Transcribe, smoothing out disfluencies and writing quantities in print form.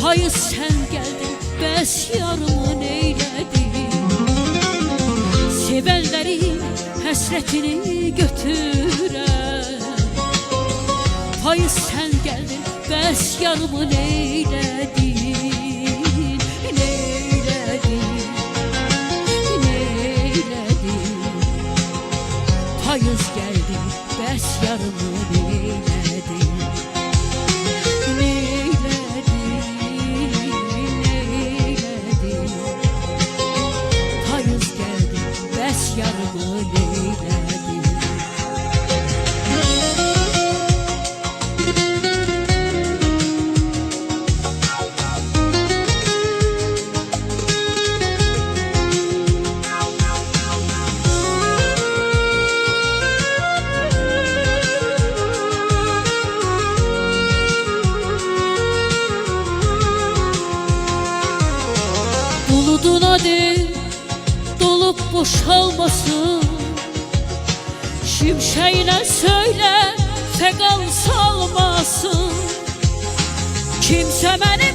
Hayır sen geldin, bəs yarımı neyledin? Sevenlerin həsrətini götürən. Hayır sen geldin, bəs yarımı neyledin? Hayız geldi, bəs yarımı neyledin? Neyledin? Hayız geldi, bəs yarımı neyledin? Buluduna de dolup boşalmasın, şimşeğine söyle fekal salmasın. Kimse beni